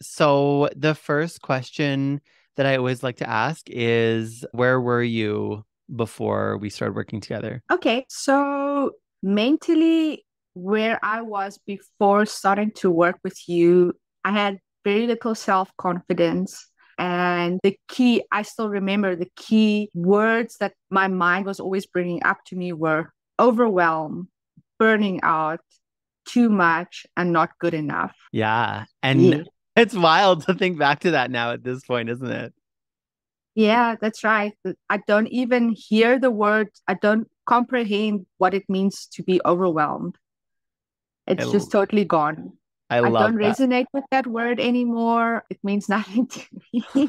So the first question that I always like to ask is, where were you before we started working together? Okay, so mentally, where I was before starting to work with you, I had very little self-confidence. And I still remember the key words that my mind was always bringing up to me were overwhelm, burning out, too much, and not good enough. Yeah. And Yeah. it's wild to think back to that now at this point, isn't it? Yeah, that's right. I don't even hear the word, I don't comprehend what it means to be overwhelmed. I, It's just totally gone. I I love don't that. resonate with that word anymore. It means nothing to me.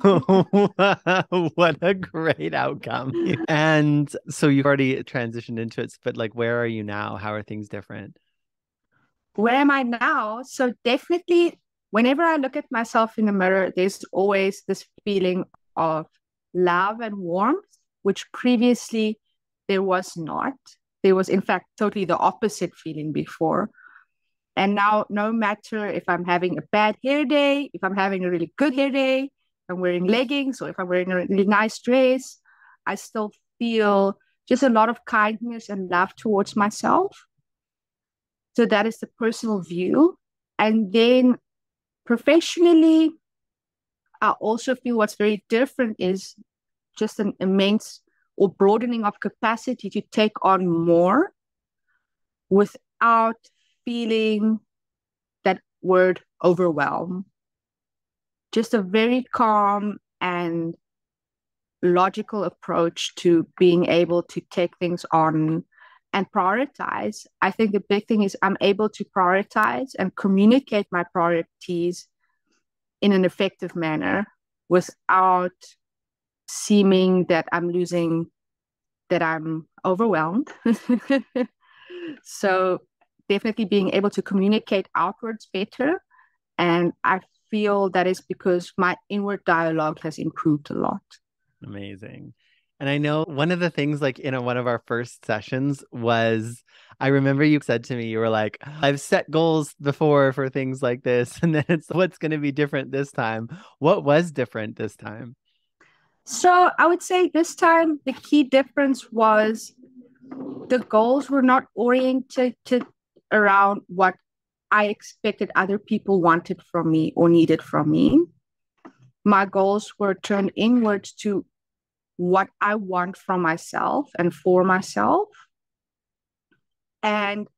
What a great outcome. And so you've already transitioned into it, but like, where are you now? How are things different? Where am I now? So, definitely, whenever I look at myself in the mirror, there's always this feeling of love and warmth, which previously there was not. There was, in fact, totally the opposite feeling before. And now, no matter if I'm having a bad hair day, if I'm having a really good hair day, if I'm wearing leggings, or if I'm wearing a really nice dress, I still feel just a lot of kindness and love towards myself. So that is the personal view. And then professionally, I also feel what's very different is just an immense or broadening of capacity to take on more without feeling that word overwhelm. Just a very calm and logical approach to being able to take things on and prioritize. I think the big thing is I'm able to prioritize and communicate my priorities in an effective manner without seeming that that I'm overwhelmed. So definitely being able to communicate outwards better. And I feel that is because my inward dialogue has improved a lot. Amazing. And I know one of the things, like in one of our first sessions, was I remember you said to me, you were like, I've set goals before for things like this, and then it's what's going to be different this time. What was different this time? So I would say this time the key difference was the goals were not oriented around what I expected other people wanted from me or needed from me. My goals were turned inwards to what I want from myself and for myself. And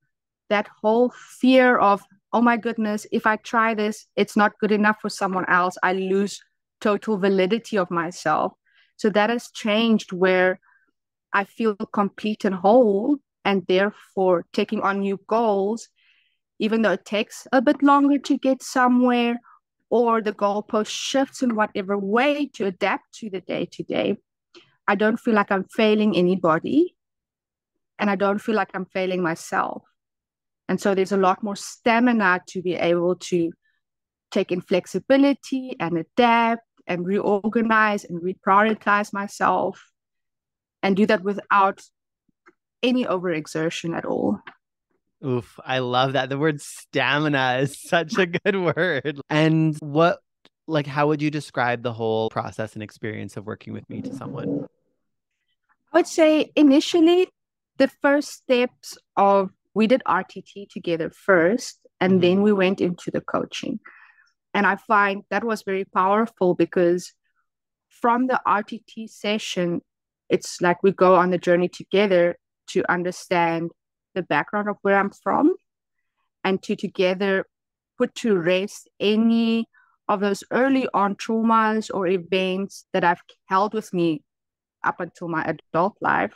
that whole fear of, oh my goodness, if I try this, it's not good enough for someone else. I lose total validity of myself. So that has changed where I feel complete and whole, and therefore taking on new goals, even though it takes a bit longer to get somewhere, or the goalpost shifts in whatever way to adapt to the day to day. I don't feel like I'm failing anybody, and I don't feel like I'm failing myself. And so there's a lot more stamina to be able to take in flexibility and adapt and reorganize and reprioritize myself and do that without any overexertion at all. Oof, I love that. The word stamina is such a good word. And like, how would you describe the whole process and experience of working with me to someone? I would say initially, the first steps of we did RTT together first, and Hmm. then we went into the coaching. And I find that was very powerful because from the RTT session, it's like we go on the journey together to understand the background of where I'm from and to together put to rest any of those early on traumas or events that I've held with me up until my adult life.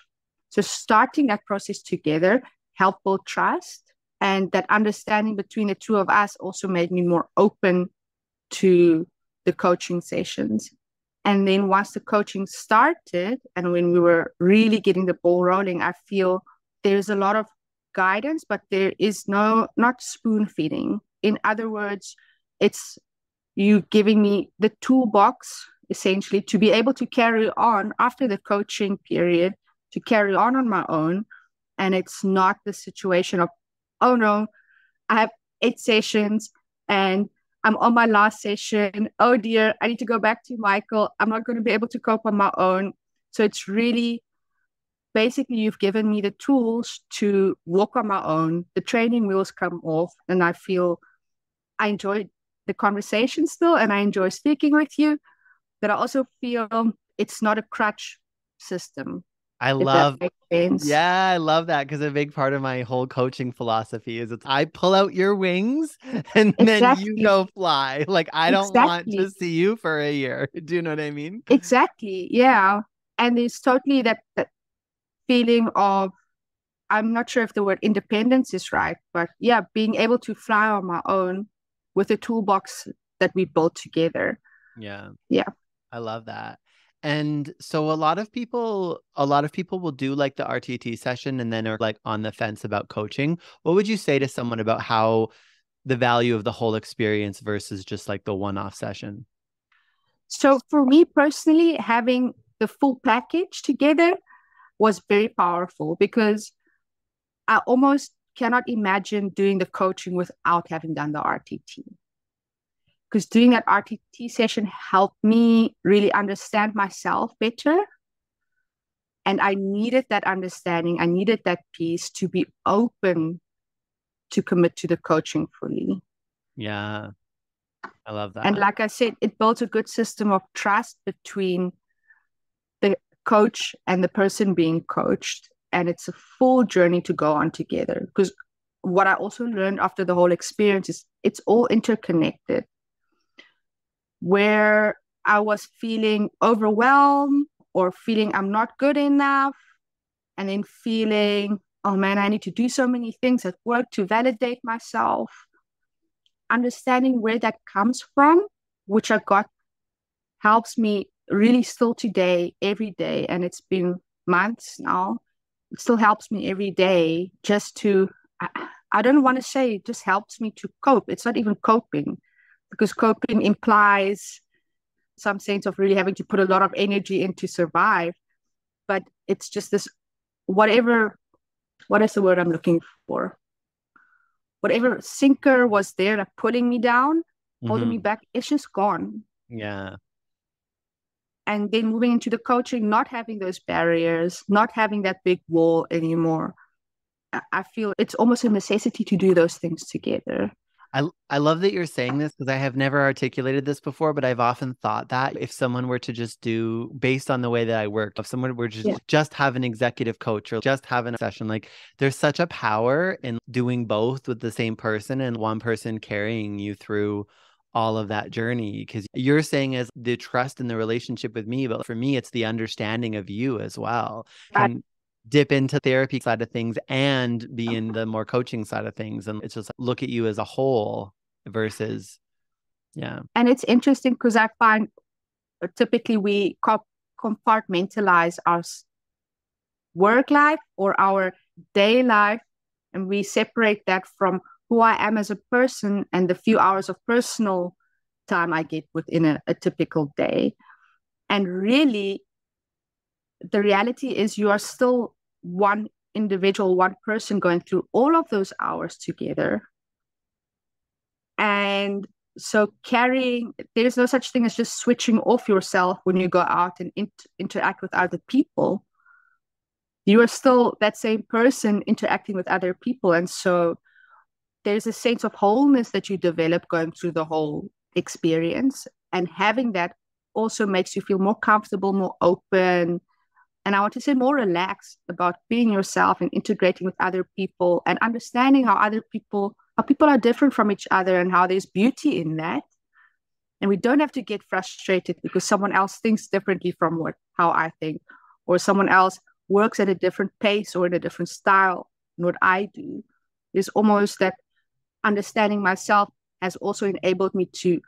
So starting that process together helped build trust. And that understanding between the two of us also made me more open to the coaching sessions. And then once the coaching started and when we were really getting the ball rolling, I feel there's a lot of guidance, but there is not spoon feeding. In other words, it's you giving me the toolbox essentially to be able to carry on after the coaching period, to carry on my own. And it's not the situation of, oh no, I have 8 sessions and I'm on my last session. Oh dear, I need to go back to Michael. I'm not going to be able to cope on my own. So it's really basically you've given me the tools to walk on my own. The training wheels come off, and I feel I enjoy the conversation still, and I enjoy speaking with you. But I also feel it's not a crutch system, I if that love, makes sense. yeah, I love that because a big part of my whole coaching philosophy is I pull out your wings and then you Exactly. go fly. Like I don't want Exactly. to see you for a year. Do you know what I mean? Exactly. Yeah. And there's totally that feeling of, I'm not sure if the word independence is right, but yeah, being able to fly on my own with the toolbox that we built together. Yeah. Yeah. I love that. And so a lot of people will do like the RTT session and then are like on the fence about coaching. What would you say to someone about how the value of the whole experience versus just like the one-off session? So for me personally, having the full package together was very powerful because I almost cannot imagine doing the coaching without having done the RTT. Because doing that RTT session helped me really understand myself better. And I needed that understanding. I needed that piece to be open to commit to the coaching fully. Yeah, I love And that. like I said, it builds a good system of trust between the coach and the person being coached. And it's a full journey to go on together. Because what I also learned after the whole experience is it's all interconnected. Where I was feeling overwhelmed or feeling I'm not good enough, and then feeling, oh man, I need to do so many things at work to validate myself, understanding where that comes from, which I got helps me really still today, every day. And it's been months now. It still helps me every day just to, I don't want to say it just helps me to cope. It's not even coping because coping implies some sense of really having to put a lot of energy in to survive. But it's just this, whatever, what is the word I'm looking for? Whatever sinker was there, like pulling me down, holding me Hmm. back, it's just gone. Yeah. And then moving into the coaching, not having those barriers, not having that big wall anymore. I feel it's almost a necessity to do those things together. I love that you're saying this because I have never articulated this before, but I've often thought that if someone were to just do based on the way that I work, if someone were Yeah. just have an executive coach or just have a session, like there's such a power in doing both with the same person and one person carrying you through all of that journey. Because you're saying as the trust in the relationship with me, but for me, it's the understanding of you as well. But, Can dip into therapy side of things and be in the more coaching side of things. And it's just look at you as a whole versus, yeah. and it's interesting because I find typically we compartmentalize our work life or our day life, and we separate that from who I am as a person and the few hours of personal time I get within a typical day. And really, the reality is you are still one individual, one person going through all of those hours together. And so carrying, there's no such thing as just switching off yourself when you go out and interact with other people. You are still that same person interacting with other people. And so there's a sense of wholeness that you develop going through the whole experience. And having that also makes you feel more comfortable, more open, and I want to say more relaxed about being yourself and integrating with other people and understanding how people are different from each other and how there's beauty in that. And we don't have to get frustrated because someone else thinks differently from how I think, or someone else works at a different pace or in a different style than what I do. There's almost that understanding myself has also enabled me to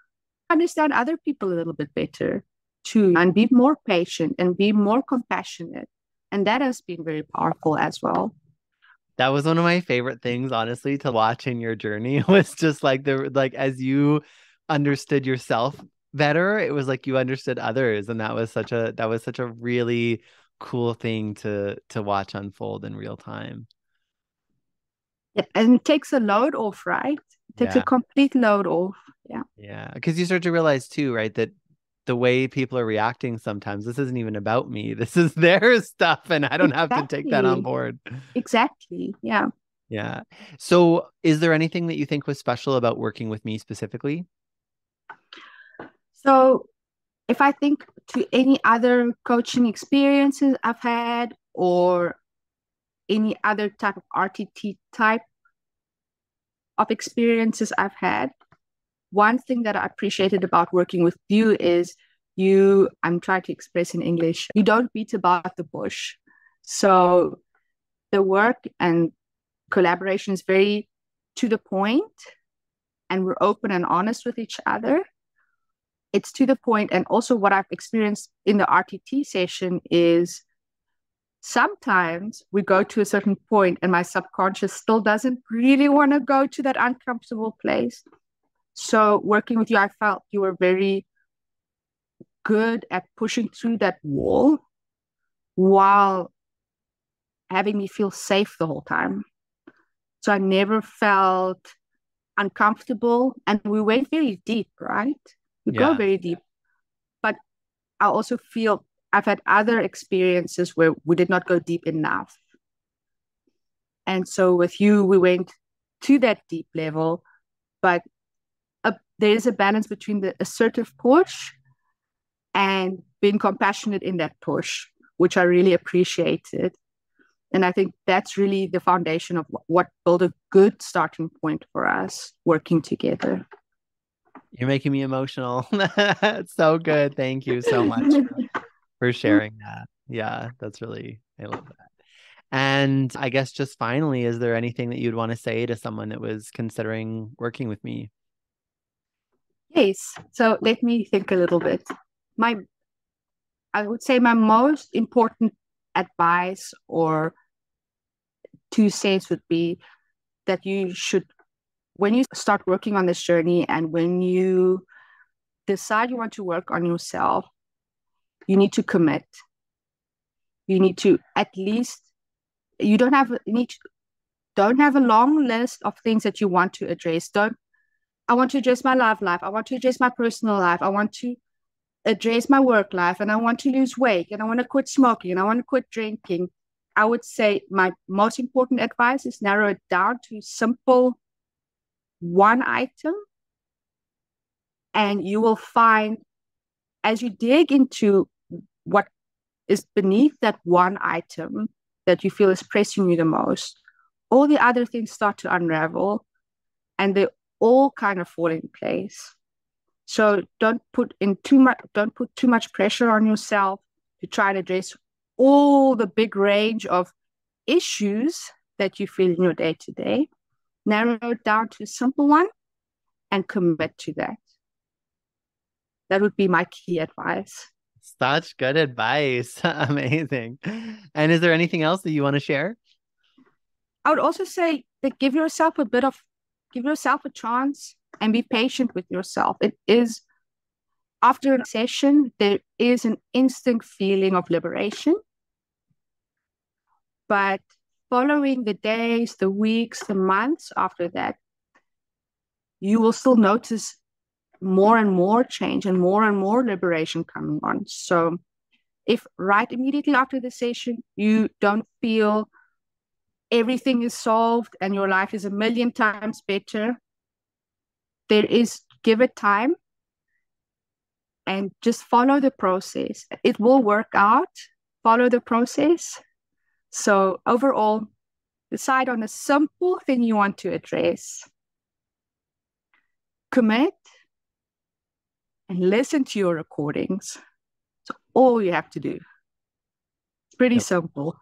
understand other people a little bit better too, and be more patient and be more compassionate. And that has been very powerful as well. That was one of my favorite things, honestly, to watch in your journey was just like like as you understood yourself better, it was like you understood others. And that was such a really cool thing to watch unfold in real time. And it takes a load off, right? Takes a Yeah. complete load off. Yeah. Yeah. Because you start to realize too, right, that the way people are reacting sometimes, this isn't even about me. This is their stuff, and I don't have to take that on Exactly. board. Exactly. Yeah. Yeah. So, is there anything that you think was special about working with me specifically? So if I think to any other coaching experiences I've had or any other type of RTT type of experiences I've had, one thing that I appreciated about working with you is I'm trying to express in English, you don't beat about the bush. So the work and collaboration is very to the point, and we're open and honest with each other. It's to the point, and also what I've experienced in the RTT session is sometimes we go to a certain point and my subconscious still doesn't really want to go to that uncomfortable place. So working with you, I felt you were very good at pushing through that wall while having me feel safe the whole time. So I never felt uncomfortable. And we went very deep, right? We go Yeah. very deep. But I also feel I've had other experiences where we did not go deep enough. And so with you, we went to that deep level, but there is a balance between the assertive push and being compassionate in that push, which I really appreciated. And I think that's really the foundation of what built a good starting point for us working together. You're making me emotional. It's so good. Thank you so much for sharing that. Yeah, that's really, I love that. And I guess just finally, is there anything that you'd want to say to someone that was considering working with me? Yes. So let me think a little bit. I would say my most important advice or 2 cents would be that you should, when you start working on this journey and when you decide you want to work on yourself, you need to commit. You need to at least, you don't have, don't have a long list of things that you want to address. I want to address my love life. I want to address my personal life. I want to address my work life, and I want to lose weight, and I want to quit smoking, and I want to quit drinking. I would say my most important advice is narrow it down to simple one item, and you will find as you dig into what is beneath that one item that you feel is pressing you the most, all the other things start to unravel and they all kind of fall in place. So don't put too much pressure on yourself to try to address all the big range of issues that you feel in your day to day. Narrow it down to a simple one and commit to that. That would be my key advice. Such good advice. Amazing. And is there anything else that you want to share? I would also say that give yourself a chance and be patient with yourself. It is after a session, there is an instant feeling of liberation, but following the days, the weeks, the months after that, you will still notice more and more change and more liberation coming on. So if right immediately after the session, you don't feel everything is solved and your life is a million times better, give it time and just follow the process. It will work out. Follow the process. So overall, decide on a simple thing you want to address. Commit and listen to your recordings. That's all you have to do. It's pretty Yep. simple.